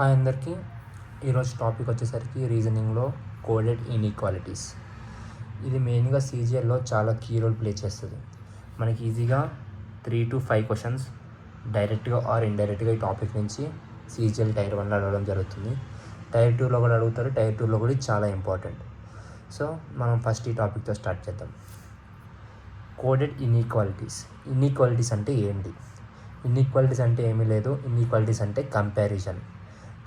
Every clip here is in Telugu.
హాయ్ అందరికీ. ఈరోజు టాపిక్ వచ్చేసరికి రీజనింగ్లో కోడెడ్ ఇన్ఈక్వాలిటీస్. ఇది మెయిన్గా సీజీఎల్లో చాలా కీ రోల్ ప్లే చేస్తుంది. మనకి ఈజీగా 3 to 5 క్వశ్చన్స్ డైరెక్ట్గా ఆర్ ఇండైరెక్ట్గా ఈ టాపిక్ నుంచి సీజీఎల్ టైర్ 1లో అడగడం జరుగుతుంది. టైర్ 2లో కూడా అడుగుతారు. టైర్ 2లో కూడా ఇది చాలా ఇంపార్టెంట్. సో మనం ఫస్ట్ ఈ టాపిక్తో స్టార్ట్ చేద్దాం. Coded inequalities. ఇన్ఈక్వాలిటీస్ అంటే ఏంటి? ఇన్ఈక్వాలిటీస్ అంటే ఏమీ లేదు. ఇన్ఈక్వాలిటీస్ అంటే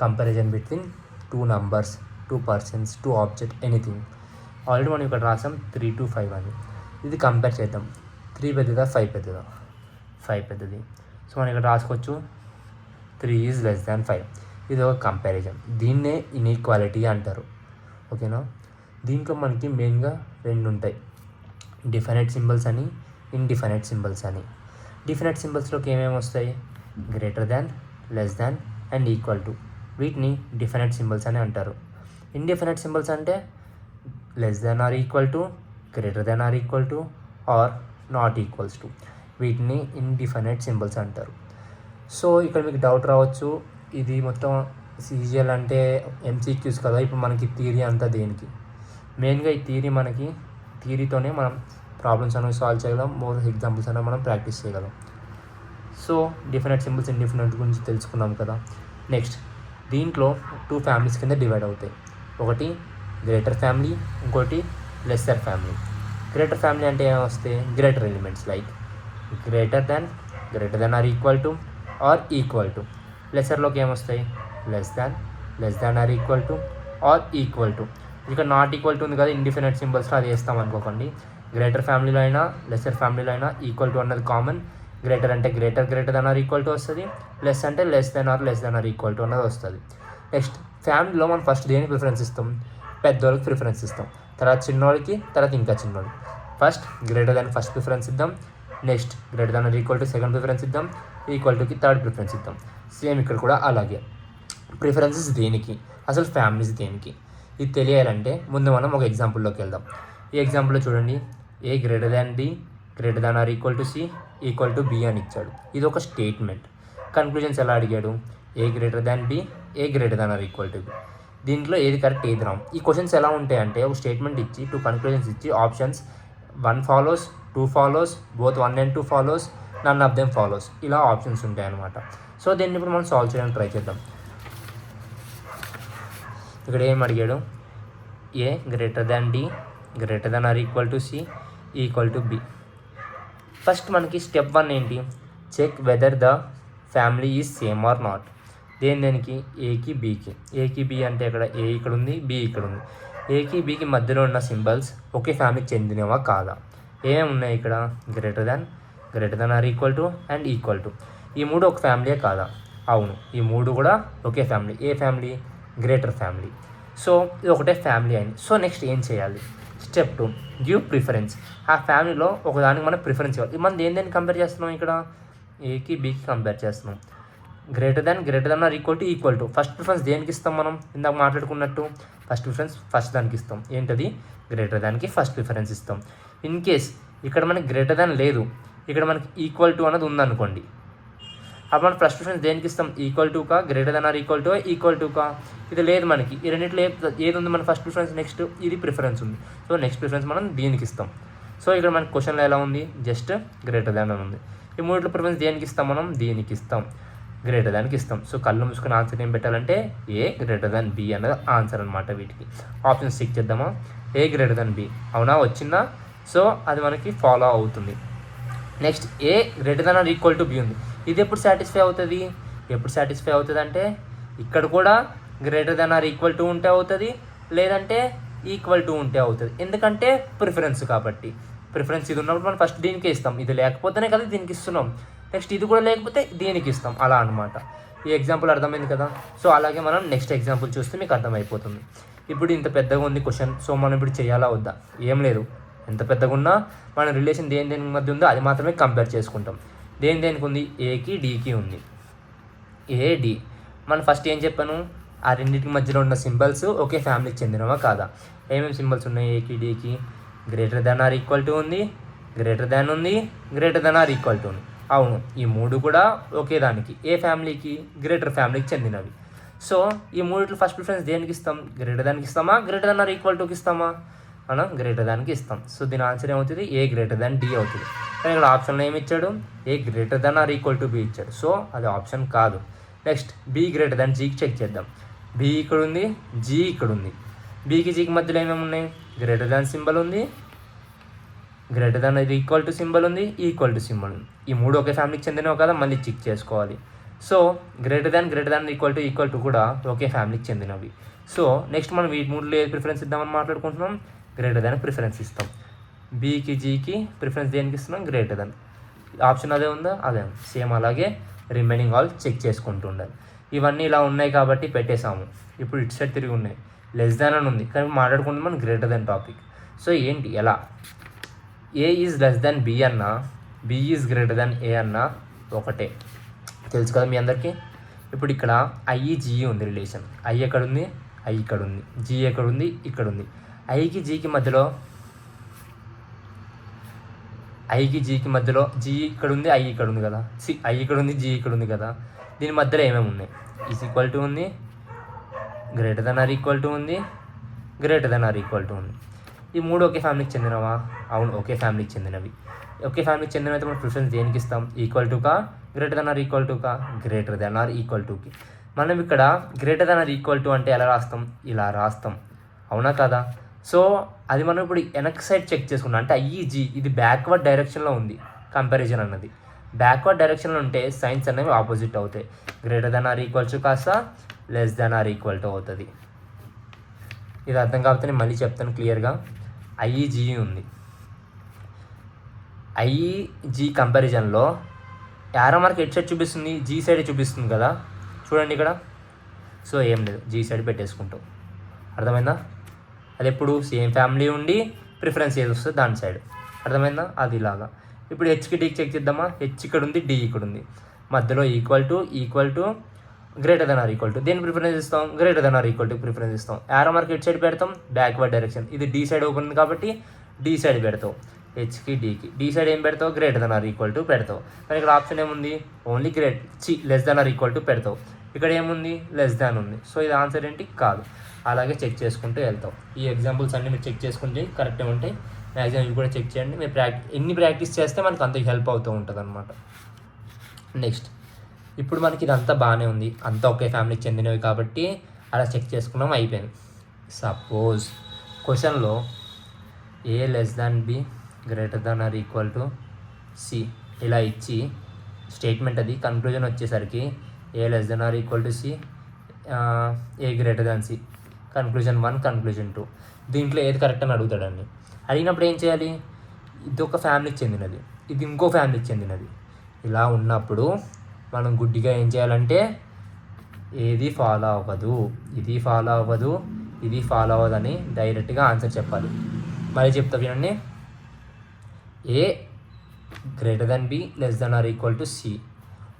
comparison between 2 numbers, 2 persons, 2 objects, anything. Already మనం ఇక్కడ రాసాం 3 to 5 అని. ఇది కంపేర్ చేద్దాం. 3 పెద్దదా 5 పెద్దదా? 5 పెద్దది. సో మనం ఇక్కడ రాసుకోవచ్చు 3 is less than 5. ఇది ఒక కంపారిజన్. దీన్నే ఇన్ఈక్వాలిటీ అంటారు. ఓకేనా? దీంట్లో మనకి మెయిన్గా 2 ఉంటాయి, డిఫైనైట్ సింబల్స్ అని, ఇండిఫైనైట్ సింబల్స్ అని. డిఫైనైట్ సింబల్స్లోకి ఏమేమి వస్తాయి? Greater than, less than and equal to. వీటిని డిఫైనైట్ సింబల్స్ అని అంటారు. ఇండిఫైనైట్ సింబల్స్ అంటే less than or equal to, greater than or equal to or not equals to. వీటిని ఇండిఫైనైట్ సింబల్స్ అంటారు. సో ఇక్కడ మీకు డౌట్ రావచ్చు, ఇది మొత్తం సీజీఎల్ అంటే ఎంసీక్యూస్ కదా, ఇప్పుడు మనకి థియరీ అంతా దేనికి? మెయిన్గా ఈ థియరీతోనే మనం ప్రాబ్లమ్స్ అనేవి సాల్వ్ చేయగలం, మోర్ ఎగ్జాంపుల్స్ అనేవి మనం ప్రాక్టీస్ చేయగలం. సో డిఫైనైట్ సింబల్స్, ఇండిఫైనైట్ గురించి తెలుసుకున్నాం కదా. నెక్స్ట్, దీంట్లో 2 ఫ్యామిలీస్ కింద డివైడ్ అవుతాయి. ఒకటి గ్రేటర్ ఫ్యామిలీ, ఇంకోటి లెస్సర్ ఫ్యామిలీ. గ్రేటర్ ఫ్యామిలీ అంటే ఏమొస్తాయి? Greater elements like greater than or equal to or equal to. లెస్సర్లోకి ఏమొస్తాయి? Less than or equal to or equal to. ఇక్కడ నాట్ ఈక్వల్ టు ఉంది కదా ఇండిఫినైట్ సింబల్స్లో, అది వేస్తాం అనుకోకండి. గ్రేటర్ ఫ్యామిలీలో అయినా లెస్సర్ ఫ్యామిలీలో అయినా ఈక్వల్ టు అన్నది కామన్. గ్రేటర్ అంటే greater than or equal to వస్తుంది. లెస్ అంటే less than or equal to అన్నది వస్తుంది. నెక్స్ట్, ఫ్యామిలీలో మనం ఫస్ట్ దేనికి ప్రిఫరెన్స్ ఇస్తాం? పెద్దోళ్ళకి ప్రిఫరెన్స్ ఇస్తాం. తర్వాత చిన్నోళ్ళకి, తర్వాత ఇంకా చిన్నోళ్ళకి. First greater than first preference ఇద్దాం. Next greater than or equal to second preference ఇద్దాం. ఈక్వల్ టుకి థర్డ్ ప్రిఫరెన్స్ ఇద్దాం. సేమ్ ఇక్కడ కూడా అలాగే. ప్రిఫరెన్సెస్ దేనికి? అసలు ఫ్యామిలీస్ దేనికి? ఇది తెలియాలంటే ముందు మనం ఒక ఎగ్జాంపుల్లోకి వెళ్దాం. ఈ ఎగ్జాంపుల్లో చూడండి, A greater than B, greater than or equal to C, equal to B అని ఇచ్చాడు. ఇది ఒక స్టేట్మెంట్. కన్క్లూజన్స్ ఎలా అడిగాడు? A greater than B, A greater than or equal to B. దీంట్లో ఏది కరెక్ట్, ఏది రాంగ్. ఈ క్వశ్చన్స్ ఎలా ఉంటాయంటే, ఒక స్టేట్మెంట్ ఇచ్చి 2 కన్క్లూజన్స్ ఇచ్చి options 1 follows, 2 follows, both 1 and 2 follows, none of them follows. ఇలా ఆప్షన్స్ ఉంటాయి అన్నమాట. సో దీన్ని ఇప్పుడు మనం సాల్వ్ చేయడానికి ట్రై చేద్దాం. ఇక్కడ ఏం అడిగాడు? A greater than D, greater than or equal to C, equal to B. First మనకి స్టెప్ 1 ఏంటి? Check whether the family is same or not. దేనికి? ఏకి బీకి. ఏకి బి అంటే ఇక్కడ ఏ ఇక్కడ ఉంది, బి ఇక్కడ ఉంది. ఏకి బీకి మధ్యలో ఉన్న సింబల్స్ ఒకే ఫ్యామిలీకి చెందినవా కాదా? ఏమేమి ఉన్నాయి ఇక్కడ? Greater than or equal to and equal to. ఈ 3 ఒక ఫ్యామిలీయే కాదా? అవును, ఈ 3 కూడా ఒకే ఫ్యామిలీ. ఏ ఫ్యామిలీ? Greater family. సో ఇది ఒకటే ఫ్యామిలీ అయింది. సో నెక్స్ట్ ఏం చేయాలి? Step 2, give preference. ఆ ఫ్యామిలీలో ఒకదానికి మనం ప్రిఫరెన్స్ ఇవ్వాలి. మనం దేని కంపేర్ చేస్తున్నాం? ఇక్కడ ఏకి బీకి కంపేర్ చేస్తున్నాం. Greater than or equal to. First preference దేనికి ఇస్తాం? మనం ఇందాక మాట్లాడుకున్నట్టు ఫస్ట్ ప్రిఫరెన్స్ ఫస్ట్ దానికి ఇస్తాం. ఏంటది? గ్రేటర్ దానికి ఫస్ట్ ప్రిఫరెన్స్ ఇస్తాం. ఇన్ కేస్ ఇక్కడ మనకి గ్రేటర్ దాన్ లేదు, ఇక్కడ మనకి ఈక్వల్ టు అన్నది ఉందనుకోండి, అప్పుడు మనం ఫస్ట్ ప్రిఫరెన్స్ దేనికి ఇస్తాం? ఈక్వల్ టు కా, greater than or equal to కా. ఇది లేదు మనకి. ఈ రెండింటిలో ఏది ఉంది మన ఫస్ట్ ప్రిఫరెన్స్? నెక్స్ట్ ఇది ప్రిఫరెన్స్ ఉంది. సో నెక్స్ట్ ప్రిఫరెన్స్ మనం దీనికి ఇస్తాం. సో ఇక్కడ మనకి క్వశ్చన్లో ఎలా ఉంది? జస్ట్ గ్రేటర్ దాన్ అని ఉంది. ఈ 3 ప్రిఫరెన్స్ దేనికి ఇస్తాం? మనం దీనికి ఇస్తాం, గ్రేటర్ దానికి ఇస్తాం. సో కళ్ళు మూసుకుని ఆన్సర్ ఏం పెట్టాలంటే ఏ గ్రేటర్ దాన్ బి అన్నది ఆన్సర్ అనమాట. వీటికి ఆప్షన్స్ చెక్ చేద్దామా? ఏ గ్రేటర్ దాన్ బి. అవునా, వచ్చిందా? సో అది మనకి ఫాలో అవుతుంది. Next, A greater than or equal to B ఉంది. ఇది ఎప్పుడు సాటిస్ఫై అవుతుంది? అంటే ఇక్కడ కూడా greater than or equal to ఉంటే అవుతుంది, లేదంటే ఈక్వల్ టు ఉంటే అవుతుంది. ఎందుకంటే ప్రిఫరెన్స్ కాబట్టి. ప్రిఫరెన్స్ ఇది ఉన్నప్పుడు మనం ఫస్ట్ దీనికి ఇస్తాం. ఇది లేకపోతేనే కదా దీనికి ఇస్తున్నాం. నెక్స్ట్ ఇది కూడా లేకపోతే దీనికి ఇస్తాం. అలా అనమాట. ఈ ఎగ్జాంపుల్ అర్థమైంది కదా. సో అలాగే మనం నెక్స్ట్ ఎగ్జాంపుల్ చూస్తే మీకు అర్థమైపోతుంది. ఇప్పుడు ఇంత పెద్దగా ఉంది క్వశ్చన్. సో మనం ఇప్పుడు చేయాలా వద్దా? ఏం లేదు. ఎంత పెద్దగా ఉన్నా మన రిలేషన్ దేని మధ్య ఉందో అది మాత్రమే కంపేర్ చేసుకుంటాం. దేనికి ఉంది? ఏకి డీకి ఉంది. ఏ డి. మనం ఫస్ట్ ఏం చెప్పాను? ఆ రెండింటికి మధ్యలో ఉన్న సింబల్స్ ఒకే ఫ్యామిలీకి చెందినవా కాదా? ఏమేమి సింబల్స్ ఉన్నాయి? ఏకి డీకి greater than or equal to ఉంది, గ్రేటర్ దాన్ ఉంది, greater than or equal to ఉంది. అవును, ఈ 3 కూడా ఒకే దానికి, ఏ ఫ్యామిలీకి? గ్రేటర్ ఫ్యామిలీకి చెందినవి. సో ఈ మూడిట్లో ఫస్ట్ ప్రిఫరెన్స్ దేనికి ఇస్తాం? గ్రేటర్ దానికి ఇస్తామా, గ్రేటర్ దాన్ ఆర్ ఈక్వల్ టుకి ఇస్తామా? మనం గ్రేటర్ దానికి ఇస్తాం. సో దీని ఆన్సర్ ఏమవుతుంది? ఏ గ్రేటర్ దాన్ డి అవుతుంది. కానీ ఇక్కడ ఆప్షన్లో ఏమి ఇచ్చాడు? A greater than or equal to B ఇచ్చాడు. సో అది ఆప్షన్ కాదు. నెక్స్ట్ బి గ్రేటర్ దాన్ జీకి చెక్ చేద్దాం. బి ఇక్కడ ఉంది, జీ ఇక్కడ ఉంది. బీకి జీకి మధ్యలో ఏమేమి ఉన్నాయి? గ్రేటర్ దాన్ సింబల్ ఉంది, గ్రేటర్ దాన్ ఇది ఈక్వల్ టు సింబల్ ఉంది, ఈక్వల్ టు సింబల్ ఉంది. ఈ మూడు ఒకే ఫ్యామిలీకి చెందినవి కదా, మళ్ళీ చెక్ చేసుకోవాలి. So greater than equal to కూడా ఒకే ఫ్యామిలీకి చెందినవి. సో నెక్స్ట్ మనం ఈ మూడులో ఏ ప్రిఫరెన్స్ ఇద్దామని మాట్లాడుకుంటున్నాం? గ్రేటర్ దాన్ ప్రిఫరెన్స్ ఇస్తాం. బీకి జీకి ప్రిఫరెన్స్ దేనికి ఇస్తున్నాం? Greater than. ఆప్షన్ అదే ఉందా? అదే ఉంది. సేమ్ అలాగే రిమైనింగ్ ఆల్ చెక్ చేసుకుంటూ ఉండాలి. ఇవన్నీ ఇలా ఉన్నాయి కాబట్టి పెట్టేసాము. ఇప్పుడు ఇటు సైడ్ తిరిగి ఉన్నాయి. లెస్ దాన్ అని ఉంది, కానీ మాట్లాడుకుంటాం మనం గ్రేటర్ దాన్ టాపిక్. సో ఏంటి ఎలా? ఏ ఈజ్ లెస్ దాన్ బి అన్నా, బి ఈజ్ గ్రేటర్ దాన్ ఏ అన్నా ఒకటే, తెలుసు కదా మీ అందరికీ. ఇప్పుడు ఇక్కడ ఐఈ ఉంది రిలేషన్. ఐ ఎక్కడ ఉంది? ఐ ఇక్కడ ఉంది. జీ ఎక్కడ ఉంది? ఇక్కడ ఉంది. ఐకి జీకి మధ్యలో జీ ఇక్కడ ఉంది, ఐ ఇక్కడ ఉంది కదా. ఐ ఇక్కడ ఉంది, జీ ఇక్కడ ఉంది కదా. దీని మధ్యలో ఏమేమి ఉన్నాయి? ఈజ్ ఈక్వల్ టు ఉంది, greater than or equal to ఉంది, greater than or equal to ఉంది. ఈ మూడు ఒకే ఫ్యామిలీకి చెందినవా? అవును, ఒకే ఫ్యామిలీకి చెందినవి. ఒకే ఫ్యామిలీకి చెందినవి మనం ప్రిఫరెన్స్ దేనికి ఇస్తాం? ఈక్వల్ టు కా, greater than or equal to కా? గ్రేటర్ దాన్ ఆర్ ఈక్వల్ టుకి. మనం ఇక్కడ greater than or equal to అంటే ఎలా రాస్తాం? ఇలా రాస్తాం, అవునా కదా? సో అది మనం ఇప్పుడు వెనక్ సైడ్ చెక్ చేసుకున్నాం. అంటే ఐఈజీ ఇది బ్యాక్వర్డ్ డైరెక్షన్లో ఉంది. కంపారిజన్ అన్నది బ్యాక్వర్డ్ డైరెక్షన్లో ఉంటే సైన్స్ అనేవి ఆపోజిట్ అవుతాయి. Greater than or equal to కాస్త less than or equal to అవుతుంది. ఇది అర్థం కాకపోతే నేను మళ్ళీ చెప్తాను క్లియర్గా. ఐఈజీ ఉంది. ఐఈజీ కంపారిజన్లో యారో మార్క్ ఎట్ సైడ్ చూపిస్తుంది? జీ సైడ్ చూపిస్తుంది కదా, చూడండి ఇక్కడ. సో ఏం లేదు, జీ సైడ్ పెట్టేసుకుంటాం. అర్థమైందా? అది ఎప్పుడు సేమ్ ఫ్యామిలీ ఉండి ప్రిఫరెన్స్ ఏది వస్తుంది దాని సైడ్. అర్థమైందా? అది ఇలాగా. ఇప్పుడు హెచ్కి డీకి చెక్ చేద్దామా? హెచ్ ఇక్కడ ఉంది, డి ఇక్కడ ఉంది. మధ్యలో equal to greater than or equal to. దేని ప్రిఫరెన్స్ ఇస్తాం? Greater than or equal to preference ఇస్తాం. యారో మార్క్ ఎట్ సైడ్ పెడతాం? Backward direction. ఇది డి సైడ్ ఓపెన్ ఉంది కాబట్టి డి సైడ్ పెడతావు. హెచ్కి డీకి డి సైడ్ ఏం పెడతావు? Greater than or equal to పెడతావు. కానీ ఇక్కడ ఆప్షన్ ఏముంది? Only less than or equal to పెడతావు. ఇక్కడ ఏముంది? లెస్ దాన్ ఉంది. సో ఇది ఆన్సర్ ఏంటి? కాదు. అలాగే చెక్ చేసుకుంటూ వెళ్తాం. ఈ ఎగ్జాంపుల్స్ అన్నీ మీరు చెక్ చేసుకుంటే కరెక్ట్గా ఉంటాయి. మ్యాక్సిమం ఇవి కూడా చెక్ చేయండి. మీరు ఎన్ని ప్రాక్టీస్ చేస్తే మనకు అంత హెల్ప్ అవుతూ ఉంటుంది అనమాట. నెక్స్ట్ ఇప్పుడు మనకి ఇదంతా బాగానే ఉంది, అంతా ఒకే ఫ్యామిలీకి చెందినవి కాబట్టి అలా చెక్ చేసుకున్నాం, అయిపోయింది. సపోజ్ క్వశ్చన్లో A less than B greater than or equal to C ఇలా ఇచ్చి స్టేట్మెంట్ అది కన్క్లూజన్ వచ్చేసరికి A less than or equal to C, A greater than C, conclusion 1, conclusion 2. దీంట్లో ఏది కరెక్ట్ అని అడుగుతాడండి. అడిగినప్పుడు ఏం చేయాలి? ఇది ఒక ఫ్యామిలీకి చెందినది, ఇది ఇంకో ఫ్యామిలీకి చెందినది. ఇలా ఉన్నప్పుడు మనం గుడ్డిగా ఏం చేయాలంటే ఏది ఫాలో అవ్వదు, ఇది ఫాలో అవ్వదు, ఇది ఫాలో అవ్వదని డైరెక్ట్గా ఆన్సర్ చెప్పాలి. మళ్ళీ చెప్తా వినండి. A greater than B less than or equal to C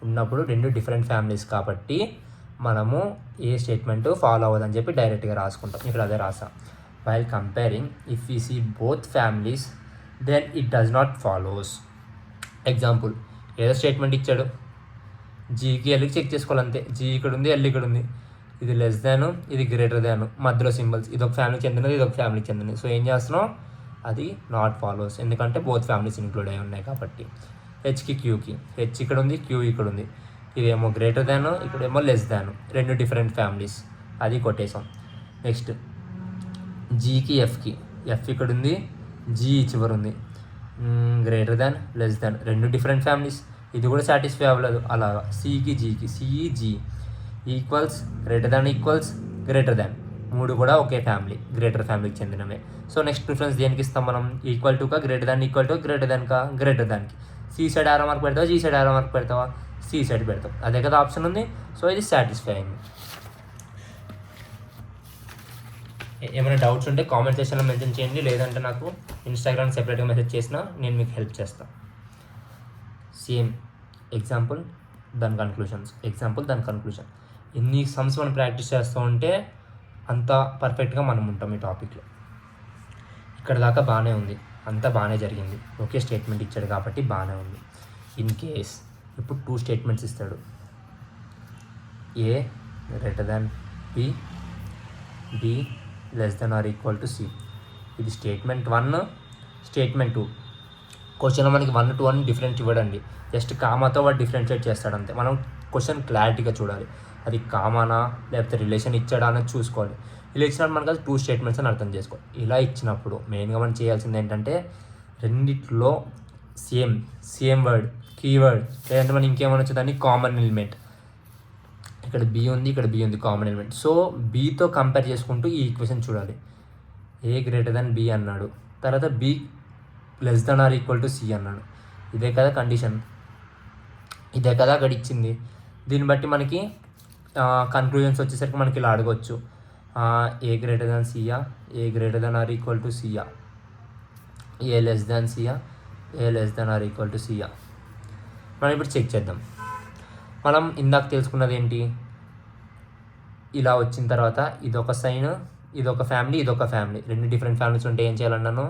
ఉన్నప్పుడు రెండు డిఫరెంట్ ఫ్యామిలీస్ కాబట్టి మనము ఏ స్టేట్మెంట్ ఫాలో అవ్వదని చెప్పి డైరెక్ట్గా రాసుకుంటాం. ఇక్కడ అదే రాసా. While comparing if you see both families then it does not follows. Example, ఏదో స్టేట్మెంట్ ఇచ్చాడు, జీకి ఎల్కి చెక్ చేసుకోవాలంతే. జీ ఇక్కడ ఉంది, ఎల్ ఇక్కడ ఉంది. ఇది లెస్ దాను, ఇది గ్రేటర్ దాను, మధ్యలో సింబల్స్. ఇది ఒక ఫ్యామిలీకి చెందినది, ఇది ఒక ఫ్యామిలీకి చెందినది. సో ఏం చేస్తున్నాం? అది నాట్ ఫాలోస్, ఎందుకంటే బోత్ ఫ్యామిలీస్ ఇంక్లూడ్ అయి ఉన్నాయి కాబట్టి. హెచ్కి క్యూకి, హెచ్ ఇక్కడ ఉంది, క్యూ ఇక్కడ ఉంది. ఇదేమో గ్రేటర్ దాను, ఇక్కడేమో లెస్ దాను, రెండు డిఫరెంట్ ఫ్యామిలీస్, అది కొట్టేసాం. నెక్స్ట్ జీకి ఎఫ్కి, ఎఫ్ ఇక్కడ ఉంది, జీ చివరి ఉంది. గ్రేటర్ దాన్ లెస్ దాన్, రెండు డిఫరెంట్ ఫ్యామిలీస్, ఇది కూడా సాటిస్ఫై అవ్వలేదు. అలాగా సికి జీకి, సిఈ G equals, greater than equals, greater than, మూడు కూడా ఒకే ఫ్యామిలీ, గ్రేటర్ ఫ్యామిలీకి చెందినవే. సో నెక్స్ట్ ప్రిఫరెన్స్ దేనికి ఇస్తాం మనం? ఈక్వల్ టు కా, greater than equal to, greater than కా, గ్రేటర్ దాన్కి. సి సైడ్ ఆరో మార్క్ పెడతావా, జీ సైడ్ ఆరో మార్క్ పెడతావా? సి సైడ్ పెడతాం, అదే కదా ఆప్షన్ ఉంది. సో ఇది సాటిస్ఫై అయింది. ఏమైనా డౌట్స్ ఉంటే కామెంట్ సెక్షన్లో మెన్షన్ చేయండి, లేదంటే నాకు ఇన్స్టాగ్రామ్ సెపరేట్గా మెసేజ్ చేసినా నేను మీకు హెల్ప్ చేస్తాను. సేమ్ ఎగ్జాంపుల్ దాని కన్క్లూషన్స్, ఎగ్జాంపుల్ దాని కన్క్లూషన్. ఎన్ని సమ్స్ మనం ప్రాక్టీస్ చేస్తూ ఉంటే అంత పర్ఫెక్ట్గా మనం ఉంటాం ఈ టాపిక్లో. ఇక్కడ దాకా బాగానే ఉంది, అంతా బాగానే జరిగింది, ఒకే స్టేట్మెంట్ ఇచ్చాడు కాబట్టి బాగానే ఉంది. ఇన్ కేస్ ఇప్పుడు 2 స్టేట్మెంట్స్ ఇస్తాడు. A greater than B, B less than or equal to C. ఇది స్టేట్మెంట్ 1, స్టేట్మెంట్ 2. క్వశ్చన్లో మనకి 1, 2 అని డిఫరెంట్ ఇవ్వడండి, జస్ట్ కామాతో వాడు డిఫరెన్షియేట్ చేస్తాడు అంతే. మనం క్వశ్చన్ క్లారిటీగా చూడాలి, అది కామానా లేకపోతే రిలేషన్ ఇచ్చాడా అనేది చూసుకోవాలి. ఇలా ఇచ్చినప్పుడు మనకు అది 2 స్టేట్మెంట్స్ అని అర్థం చేసుకోవాలి. ఇలా ఇచ్చినప్పుడు మెయిన్గా మనం చేయాల్సింది ఏంటంటే రెండిట్లో సేమ్ వర్డ్, కీవర్డ్, లేదంటే మనం ఇంకేమైనా వచ్చేదాన్ని కామన్ ఎలిమెంట్. ఇక్కడ బి ఉంది, ఇక్కడ బి ఉంది, కామన్ ఎలిమెంట్. సో బీతో కంపేర్ చేసుకుంటూ ఈ ఈక్వేషన్ చూడాలి. ఏ గ్రేటర్ దాన్ బి అన్నాడు, తర్వాత B less than or equal to C అన్నాడు. ఇదే కదా కండిషన్, ఇదే కదా అక్కడ ఇచ్చింది. దీన్ని బట్టి మనకి కన్క్లూజన్స్ వచ్చేసరికి మనకి ఇలా అడగవచ్చు, ఏ గ్రేటర్ దాన్ సియా, A greater than or equal to సియా, ఏ లెస్ దాన్ సియా, A less than or equal to సియా. మనం ఇప్పుడు చెక్ చేద్దాం. మనం ఇందాక తెలుసుకున్నది ఏంటి, ఇలా వచ్చిన తర్వాత ఇదొక సైన్, ఇదొక ఫ్యామిలీ, ఇదొక ఫ్యామిలీ, 2 డిఫరెంట్ ఫ్యామిలీస్ ఉంటే ఏం చేయాలన్నాను,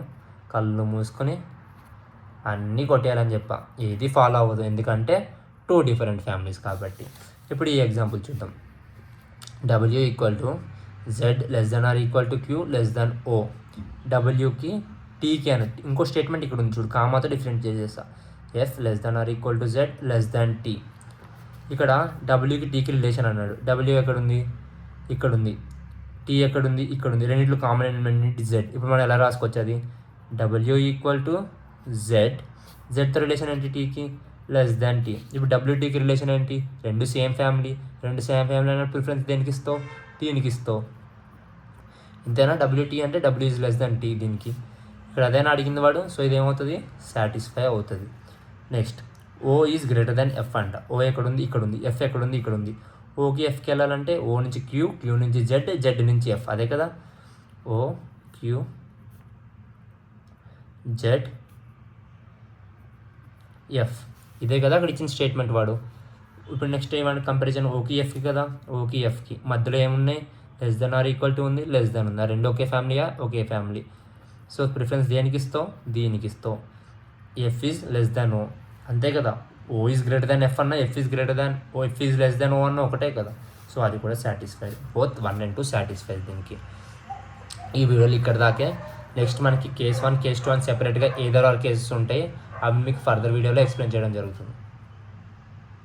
కళ్ళు మూసుకొని అన్నీ కొట్టేయాలని చెప్పా. ఏది ఫాలో అవ్వదు, ఎందుకంటే 2 డిఫరెంట్ ఫ్యామిలీస్ కాబట్టి. ఇప్పుడు ఈ ఎగ్జాంపుల్ చూద్దాం. W equal to Z less than or equal to Q less than O. డబ్ల్యూకి టీకి అన్నట్టు ఇంకో స్టేట్మెంట్ ఇక్కడ ఉంది చూడు, కామాతో డిఫరెంట్ చేసేస్తా. F less than or equal to Z less than T. ఇక్కడ డబ్ల్యూకి టీకి రిలేషన్ అన్నాడు. డబ్ల్యూ ఎక్కడుంది, ఇక్కడ ఉంది. టీ ఎక్కడుంది, ఇక్కడ ఉంది. రెండింటిలో కామన్ ఎలిమెంట్ జెడ్. ఇప్పుడు మనం ఎలా రాసుకోవచ్చు, అది డబ్ల్యూ ఈక్వల్ టు జెడ్, జెడ్తో రిలేషన్ ఏంటి, టీకి లెస్ దాన్ టీ. ఇప్పుడు డబ్ల్యూటీకి రిలేషన్ ఏంటి, 2 సేమ్ ఫ్యామిలీ అనే ప్రిఫరెన్స్ దేనికి ఇస్తావు, టీనికి ఇస్తావు. ఇంతేనా, డబ్ల్యూటీ అంటే W is less than T దీనికి. ఇక్కడ అదేనా అడిగింది వాడు, సో ఇదేమవుతుంది, సాటిస్ఫై అవుతుంది. Next O is greater than F అంట. ఓ ఎక్కడుంది, ఇక్కడ ఉంది. ఎఫ్ ఎక్కడుంది, ఇక్కడ ఉంది. ఓకి ఎఫ్కి వెళ్ళాలంటే ఓ నుంచి క్యూ, క్యూ నుంచి జెడ్, జెడ్ నుంచి ఎఫ్. అదే కదా, ఓ క్యూ జెడ్ ఎఫ్. ఇదే కదా అక్కడ ఇచ్చిన స్టేట్మెంట్ వాడు. ఇప్పుడు నెక్స్ట్ ఏమంటే కంపారిజన్ ఓకి ఎఫ్కి కదా, ఓకి ఎఫ్కి మధ్యలో ఏమున్నాయి, less than or equal to ఉంది, లెస్ దెన్ ఉంది. ఆ రెండు ఒకే ఫ్యామిలీయా, ఒకే ఫ్యామిలీ. సో ప్రిఫరెన్స్ దేనికి ఇస్తావు, దీనికి ఇస్తావు. F is less than O, అంతే కదా. O is greater than F అన్న, F is greater than O, F is less than O అన్న ఒకటే కదా. సో అది కూడా సాటిస్ఫైడ్, బోత్ 1 and 2 సాటిస్ఫైడ్ దీనికి. ఈ వీడియోలు ఇక్కడ దాకే. నెక్స్ట్ మనకి కేస్ 1, కేస్ 2 అని సెపరేట్గా ఏదో ఆర్ కేసెస్ ఉంటాయి, అవి మీకు ఫర్దర్ వీడియోలో ఎక్స్ప్లెయిన్ చేయడం జరుగుతుంది.